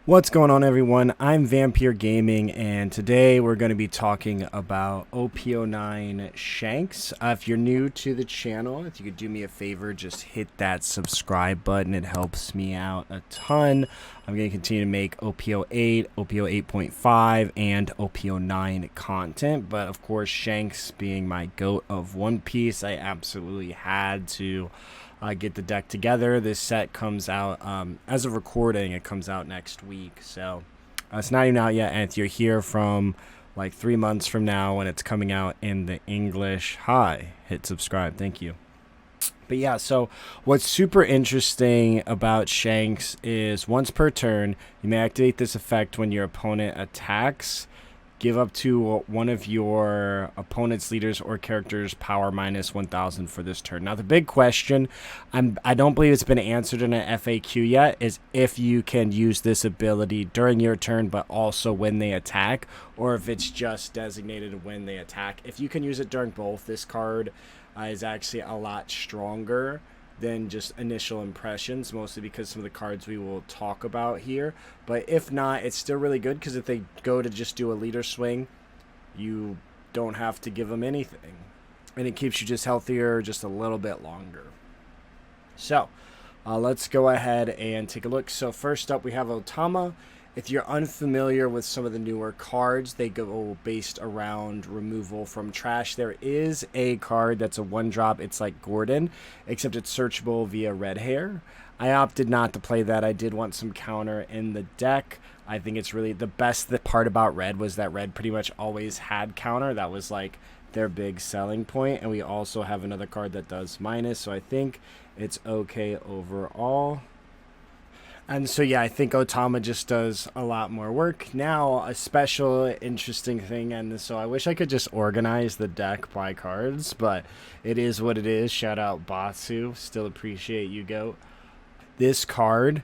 What's going on, everyone? I'm Vampyr Gaming, and today we're going to be talking about OP09 Shanks. If you're new to the channel, if you could do me a favor, just hit that subscribe button. It helps me out a ton. I'm going to continue to make OP08, OP08.5, and OP09 content, but of course, Shanks being my GOAT of One Piece, I absolutely had to get the deck together. This set comes out, as of recording, it comes out next week. So it's not even out yet. And if you're here from like 3 months from now when it's coming out in the English, hit subscribe. Thank you. But yeah, so what's super interesting about Shanks is once per turn, you may activate this effect when your opponent attacks. Give up to one of your opponent's leaders or characters power minus 1,000 for this turn. Now, the big question, I don't believe it's been answered in an FAQ yet, is if you can use this ability during your turn, but also when they attack, or if it's just designated when they attack. If you can use it during both, this card is actually a lot stronger than just initial impressions, mostly because some of the cards we will talk about here. But if not, it's still really good because if they go to just do a leader swing, you don't have to give them anything, and it keeps you just healthier just a little bit longer. So let's go ahead and take a look. So first up, we have Otama. If you're unfamiliar with some of the newer cards, they go based around removal from trash. There is a card that's a 1-drop. It's like Gordon, except it's searchable via red hair. I opted not to play that. I did want some counter in the deck. I think it's really the best part about red was that red pretty much always had counter. That was like their big selling point. And we also have another card that does minus. So I think it's okay overall. And so, yeah, I think Otama just does a lot more work. Now, a special interesting thing, and so I wish I could just organize the deck by cards, but it is what it is. Shout out Batsu. Still appreciate you, GOAT. This card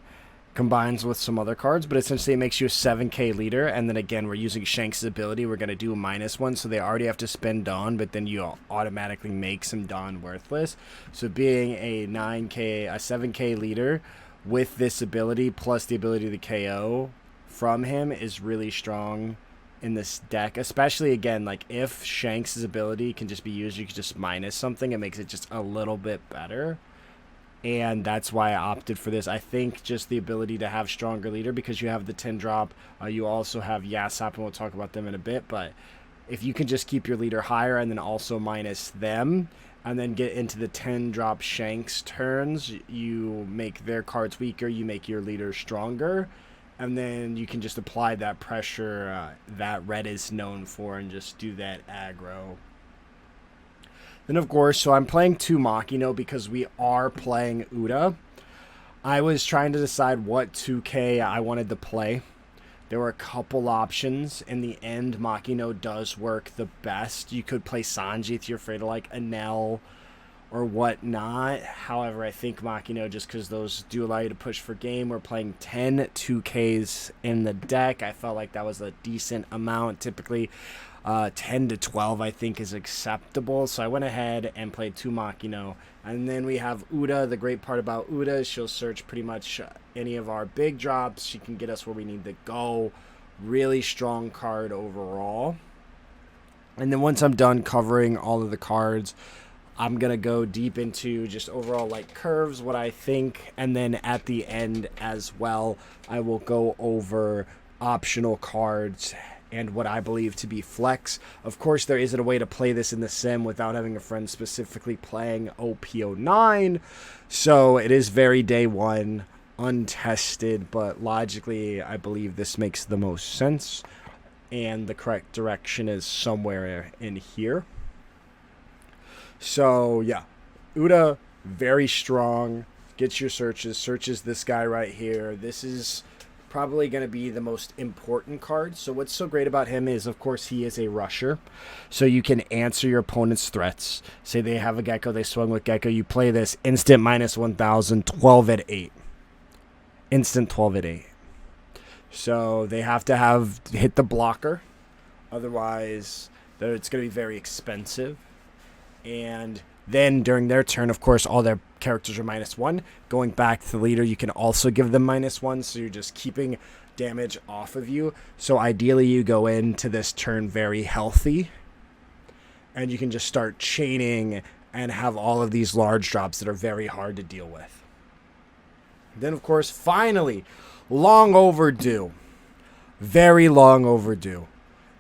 combines with some other cards, but essentially it makes you a 7k leader, and then again, we're using Shanks' ability. We're going to do a -1, so they already have to spend Dawn, but then you automatically make some Dawn worthless. So being a 7k leader with this ability plus the ability to KO from him is really strong in this deck, especially again, like if Shanks' ability can just be used, you can just minus something. It makes it just a little bit better, and that's why I opted for this. I think just the ability to have stronger leader, because you have the 10-drop, you also have Yasop, and we'll talk about them in a bit, but if you can just keep your leader higher and then also minus them, and then get into the 10-drop Shanks turns, you make their cards weaker, you make your leader stronger, and then you can just apply that pressure that red is known for and just do that aggro. Then, of course, so I'm playing 2 Makino because we are playing Uda. I was trying to decide what 2K I wanted to play. There were a couple options. In the end, Makino does work the best. You could play Sanji if you're afraid of like Enel or whatnot. However, I think Makino, just because those do allow you to push for game, we're playing 10 2Ks in the deck. I felt like that was a decent amount. Typically, 10 to 12 I think is acceptable. So I went ahead and played 2 Makino. And then we have Uda. The great part about Uda is she'll search pretty much any of our big drops. She can get us where we need to go. Really strong card overall. And then once I'm done covering all of the cards, I'm going to go deep into just overall like curves, what I think. And then at the end as well, I will go over optional cards and what I believe to be flex. Of course, there isn't a way to play this in the sim without having a friend specifically playing OP09. So it is very day one, untested, but logically, I believe this makes the most sense. And the correct direction is somewhere in here. So, yeah. Uda, very strong. Gets your searches this guy right here. This is probably going to be the most important card. So what's so great about him is, of course, he is a rusher. So you can answer your opponent's threats. Say they have a Gecko, they swung with Gecko. You play this, instant -1,000, 12 at 8. Instant 12 at 8. So they have to hit the blocker. Otherwise, it's going to be very expensive. And Then during their turn, of course, all their characters are -1. Going back to the leader, you can also give them -1, so you're just keeping damage off of you. So ideally you go into this turn very healthy, and you can just start chaining and have all of these large drops that are very hard to deal with. Then, of course, finally, long overdue, very long overdue,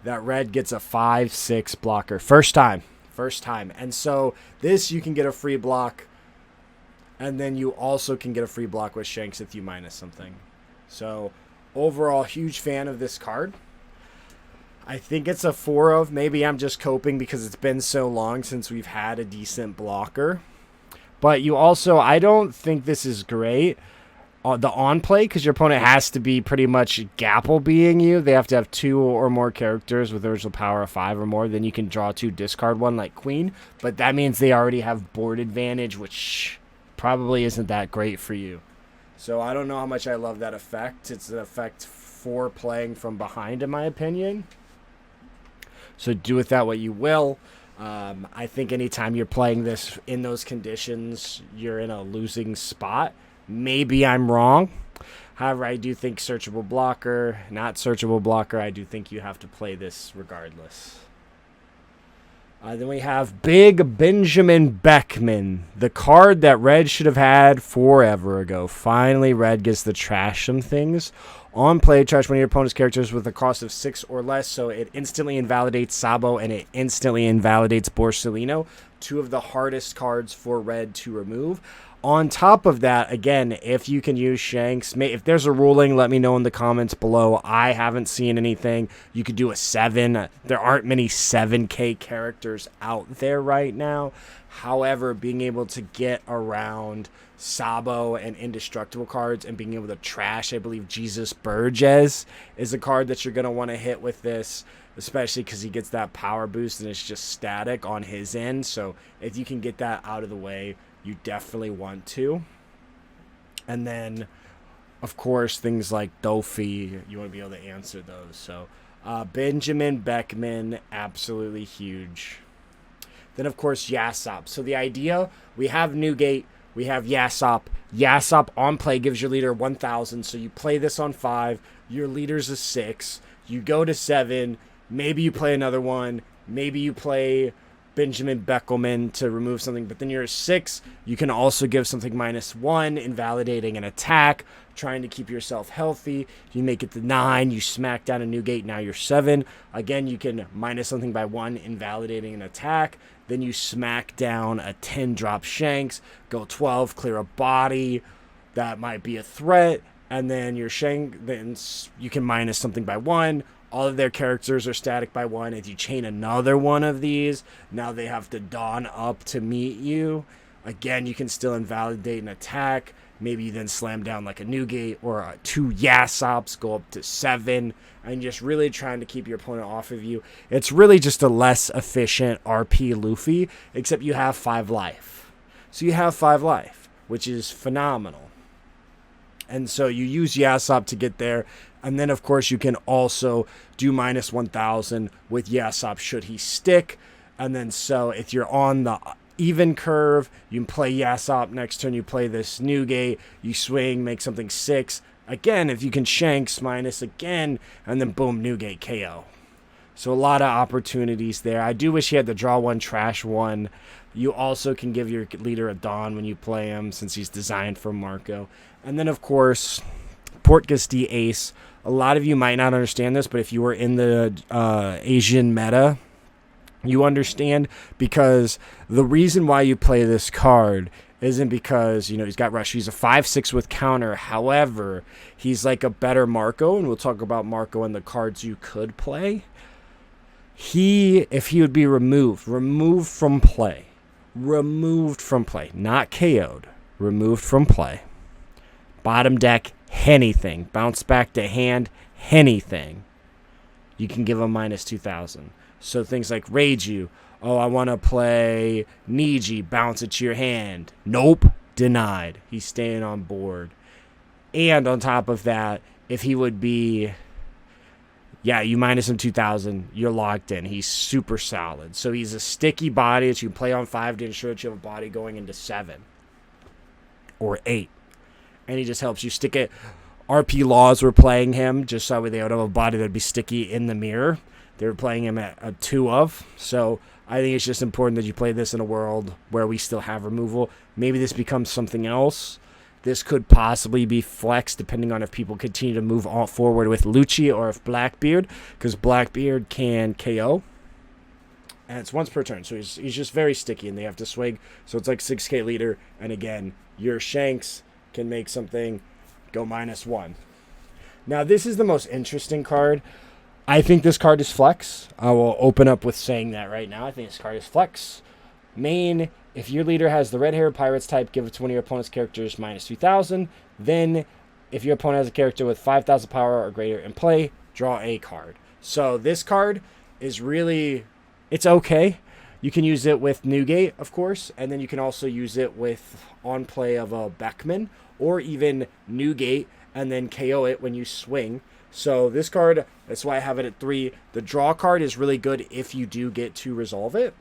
that red gets a 5/6 blocker. First time. And so this, you can get a free block, and then you also can get a free block with Shanks if you minus something. So overall, huge fan of this card. I think it's a 4 of. Maybe I'm just coping because it's been so long since we've had a decent blocker. But you also, I don't think this is great. The on play, because your opponent has to be pretty much gapple being you. They have to have 2 or more characters with original power of 5 or more. Then you can draw 2, discard 1 like Queen. But that means they already have board advantage, which probably isn't that great for you. So I don't know how much I love that effect. It's an effect for playing from behind, in my opinion. So do with that what you will. I think anytime you're playing this in those conditions, you're in a losing spot. Maybe I'm wrong. However, I do think searchable blocker, not searchable blocker. I do think you have to play this regardless. Then we have Big Benjamin Beckman, the card that Red should have had forever ago. Finally, Red gets to trash some things. On play, trash one of your opponent's characters with a cost of 6 or less, so it instantly invalidates Sabo and it instantly invalidates Borsellino, 2 of the hardest cards for Red to remove. On top of that, again, if you can use Shanks, if there's a ruling, let me know in the comments below. I haven't seen anything. You could do a 7. There aren't many 7K characters out there right now. However, being able to get around Sabo and indestructible cards and being able to trash, I believe Jesus Burgess is a card that you're going to want to hit with this, especially because he gets that power boost and it's just static on his end. So if you can get that out of the way, you definitely want to. And then, of course, things like Dofi, you want to be able to answer those. So Benjamin Beckman, absolutely huge. Then, of course, Yasop. So the idea, we have Newgate, we have Yasop. Yasop on play gives your leader 1,000. So you play this on 5. Your leader's a 6. You go to 7. Maybe you play another one. Maybe you play Benjamin Beckelman to remove something, but then you're a 6. You can also give something -1, invalidating an attack, trying to keep yourself healthy. You make it to 9, you smack down a Newgate, now you're 7. Again, you can minus something by 1, invalidating an attack. Then you smack down a 10-drop Shanks, go 12, clear a body. That might be a threat. And then your Shank, then you can minus something by 1. All of their characters are static by 1. If you chain another one of these, now they have to dawn up to meet you. Again, you can still invalidate an attack. Maybe you then slam down like a Newgate or 2 Yasops, go up to 7, and just really trying to keep your opponent off of you. It's really just a less efficient RP Luffy, except you have 5 life. So you have 5 life, which is phenomenal. And so you use Yasop to get there. And then, of course, you can also do -1,000 with Yasop should he stick. And then so if you're on the even curve, you can play Yasop. Next turn, you play this Newgate. You swing, make something 6. Again, if you can Shanks minus again, and then boom, Newgate KO. So a lot of opportunities there. I do wish he had the draw 1, trash 1. You also can give your leader a Dawn when you play him, since he's designed for Marco. And then, of course, Portgas Ace. A lot of you might not understand this, but if you were in the Asian meta, you understand, because the reason why you play this card isn't because, he's got rush. He's a 5/6 with counter. However, he's like a better Marco, and we'll talk about Marco and the cards you could play. If he would be removed from play, not KO'd, removed from play. Bottom deck, anything. Bounce back to hand, anything. You can give him -2,000. So things like Rage You. Oh, I want to play Niji. Bounce it to your hand. Nope. Denied. He's staying on board. And on top of that, if he would be yeah, you minus him 2,000, you're locked in. He's super solid. So he's a sticky body that you can play on 5 to ensure that you have a body going into 7 or 8. And he just helps you stick it. RP Laws were playing him just so they would have a body that would be sticky in the mirror. They were playing him at a 2 of. So I think it's just important that you play this in a world where we still have removal. Maybe this becomes something else. This could possibly be flex depending on if people continue to move on forward with Lucci or if Blackbeard, because Blackbeard can KO. And it's once per turn, so he's just very sticky, and they have to swing. So it's like 6k leader, and again, your Shanks can make something go -1. Now, this is the most interesting card. I think this card is flex. I will open up with saying that right now. I think this card is flex. Main, if your leader has the Red-Haired Pirates type, give it to one of your opponent's characters -2,000. Then, if your opponent has a character with 5,000 power or greater in play, draw a card. So this card is really, it's okay. You can use it with Newgate, of course, and then you can also use it with on play of a Beckman, or even Newgate, and then KO it when you swing. So this card, that's why I have it at 3. The draw card is really good if you do get to resolve it,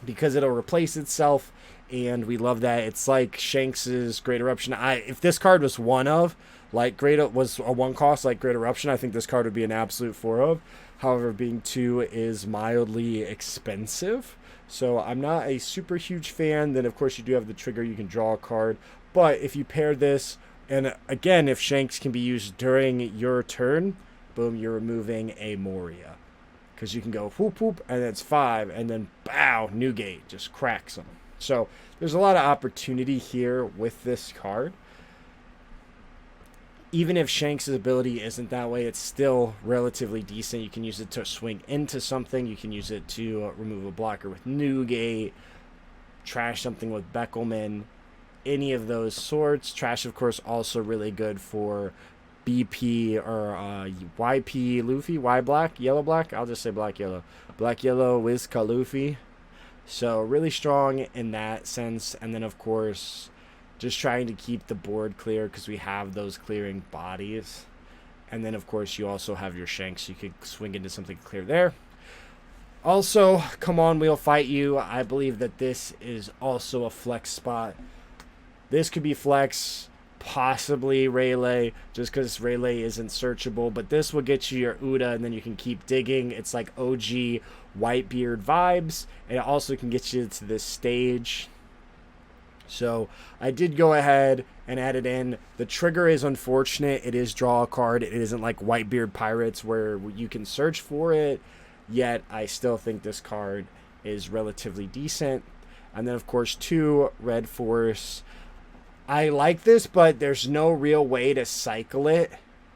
because it'll replace itself, and we love that. It's like Shanks's Great Eruption. If this card was one of, like was a 1 cost like Great Eruption, I think this card would be an absolute 4 of. However, being 2 is mildly expensive, so I'm not a super huge fan. Then, of course, you do have the trigger. You can draw a card, but if you pair this, and again, if Shanks can be used during your turn, boom, you're removing a Moria. Because you can go whoop whoop, and it's 5, and then bow, Newgate just cracks them. So there's a lot of opportunity here with this card. Even if Shanks' ability isn't that way, it's still relatively decent. You can use it to swing into something. You can use it to remove a blocker with Newgate, trash something with Beckelman, any of those sorts. Trash, of course, also really good for BP or YP Luffy, Y black, yellow black. I'll just say black yellow Wiz Luffy. So really strong in that sense. And then of course, just trying to keep the board clear because we have those clearing bodies. And then of course you also have your Shanks. You could swing into something clear there. Also, come on, we'll fight you. I believe that this is also a flex spot. This could be flex. Possibly Rayleigh, just because Rayleigh isn't searchable, but this will get you your Uda, and then you can keep digging. It's like OG Whitebeard vibes, and it also can get you to this stage. So I did go ahead and add it in. The trigger is unfortunate. It is draw a card. It isn't like Whitebeard Pirates where you can search for it, yet I still think this card is relatively decent. And then of course 2 Red Force. I like this, but there's no real way to cycle it,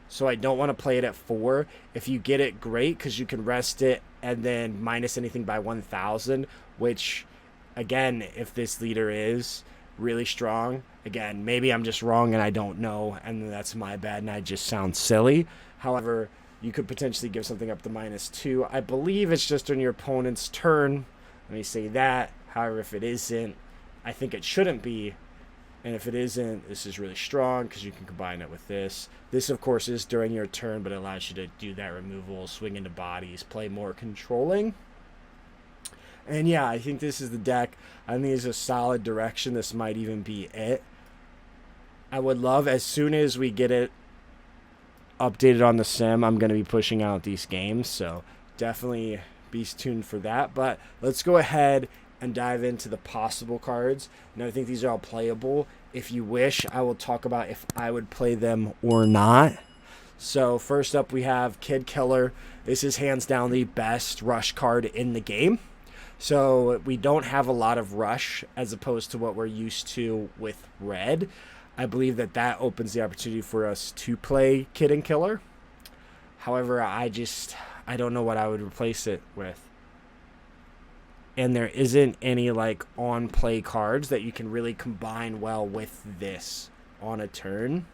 so I don't want to play it at 4. If you get it, great, because you can rest it and then minus anything by 1,000, which, again, if this leader is really strong, again, maybe I'm just wrong and I don't know, and that's my bad and I just sound silly. However, you could potentially give something up to -2. I believe it's just on your opponent's turn. Let me say that. However, if it isn't, I think it shouldn't be. And if it isn't, this is really strong because you can combine it with this. This, of course, is during your turn, but it allows you to do that removal, swing into bodies, play more controlling. And yeah, I think this is the deck. I think it's a solid direction. This might even be it. I would love, as soon as we get it updated on the sim, I'm going to be pushing out these games. So definitely be tuned for that. But let's go ahead and dive into the possible cards. Now, I think these are all playable. If you wish, I will talk about if I would play them or not. So first up, we have Kid Killer. This is hands down the best rush card in the game. So we don't have a lot of rush as opposed to what we're used to with red. I believe that that opens the opportunity for us to play Kid and Killer. However, I don't know what I would replace it with. And there isn't any like on play cards that you can really combine well with this on a turn.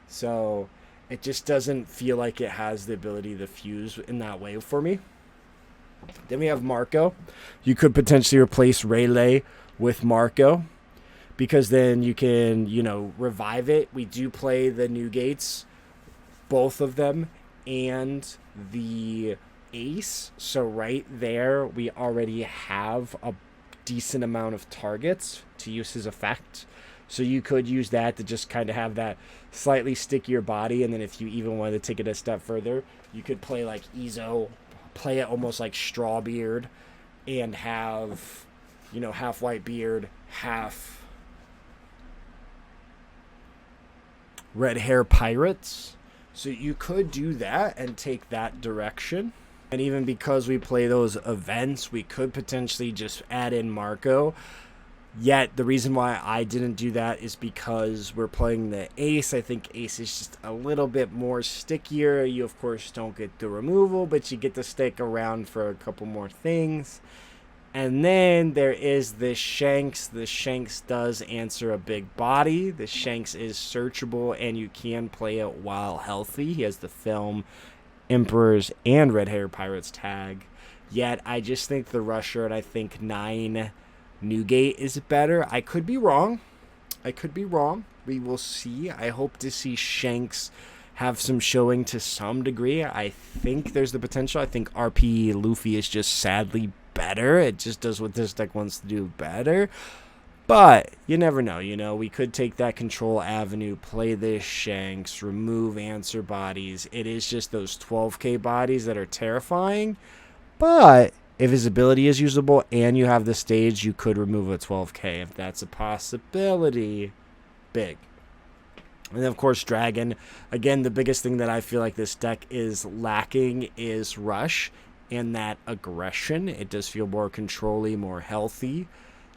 So it just doesn't feel like it has the ability to fuse in that way for me. Then we have Marco. You could potentially replace Rayleigh with Marco, because then you can, revive it. We do play the Newgates, both of them, and the ace. So right there, we already have a decent amount of targets to use his effect. So you could use that to just kind of have that slightly stickier body. And then if you even wanted to take it a step further, you could play like Ezo, play it almost like Strawbeard, and have, you know, half Whitebeard, half red hair pirates. So you could do that and take that direction. And even because we play those events, we could potentially just add in Marco. Yet the reason why I didn't do that is because we're playing the ace. I think ace is just a little bit more stickier. You of course don't get the removal, but you get to stick around for a couple more things. And then there is the Shanks. The Shanks does answer a big body. The Shanks is searchable, and you can play it while healthy. He has the Film, Emperors, and Red-Haired Pirates tag. Yet I just think the Rusher, and I think 9 Newgate is better. I could be wrong. We will see. I hope to see Shanks have some showing to some degree. I think there's the potential. I think RP Luffy is just sadly better. It just does what this deck wants to do better. But you never know. You know, we could take that control avenue, play this Shanks, remove answer bodies. It is just those 12k bodies that are terrifying. But if his ability is usable and you have the stage, you could remove a 12k if that's a possibility. Big. And then, of course, Dragon. Again, the biggest thing that I feel like this deck is lacking is Rush and that aggression. It does feel more control-y, more healthy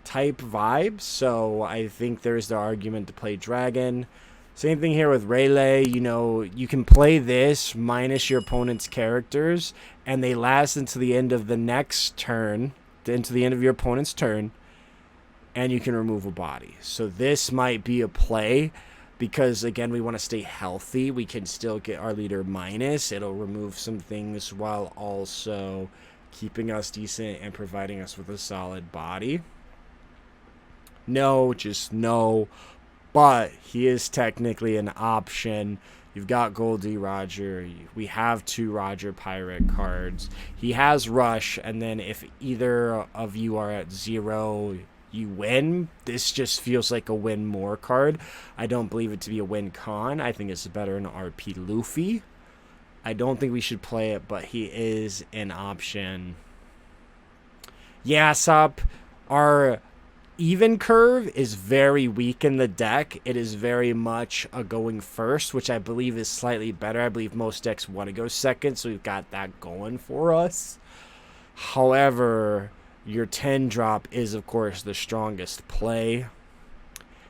type vibes. So I think there's the argument to play Dragon. Same thing here with Rayleigh. You know, you can play this minus your opponent's characters, and they last until the end of the next turn, into the end of your opponent's turn, and you can remove a body. So this might be a play because, again, we want to stay healthy. We can still get our leader minus. It'll remove some things while also keeping us decent and providing us with a solid body. No, just no. But he is technically an option. You've got Goldie Roger. We have 2 Roger Pirate cards. He has Rush, and then if either of you are at 0, you win. This just feels like a win more card. I don't believe it to be a win con. I think it's better in RP Luffy. I don't think we should play it, but he is an option. Yasop, our even curve is very weak in the deck. It is very much a going first, which I believe is slightly better. I believe most decks want to go second, so we've got that going for us. However, your 10 drop is, of course, the strongest play.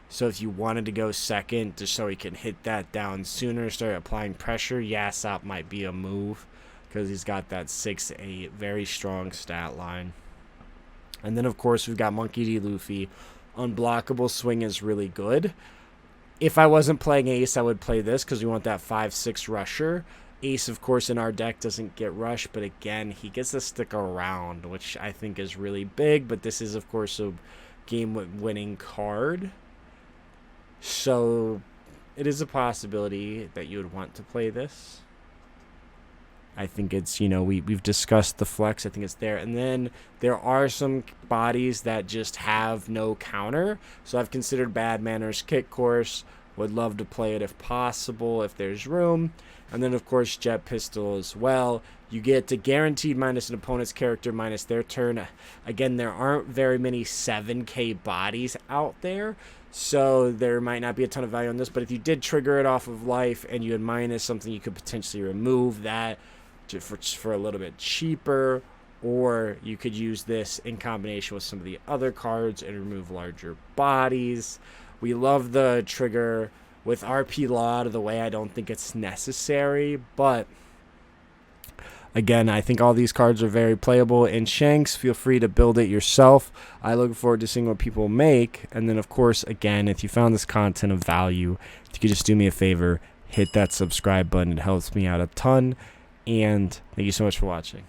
So if you wanted to go second, just so he can hit that down sooner, start applying pressure, Yasop might be a move because he's got that 6-8, very strong stat line. And then, of course, we've got Monkey D. Luffy. Unblockable swing is really good. If I wasn't playing Ace, I would play this because we want that 5-6 rusher. Ace, of course, in our deck doesn't get rush, but again, he gets to stick around, which I think is really big. But this is, of course, a game-winning card. So it is a possibility that you would want to play this. I think it's, you know, we've discussed the flex. I think it's there. And then there are some bodies that just have no counter. So I've considered Bad Manners, Kick Course. Would love to play it if possible, if there's room. And then, of course, Jet Pistol as well. You get to guaranteed minus an opponent's character minus their turn. Again, there aren't very many 7k bodies out there, so there might not be a ton of value on this. But if you did trigger it off of life and you had minus something, you could potentially remove that for a little bit cheaper. Or you could use this in combination with some of the other cards and remove larger bodies. We love the trigger. With RP Law out of the way, I don't think it's necessary. But, again, I think all these cards are very playable. In Shanks, feel free to build it yourself. I look forward to seeing what people make. And then, of course, again, if you found this content of value, if you could just do me a favor, hit that subscribe button. It helps me out a ton. And thank you so much for watching.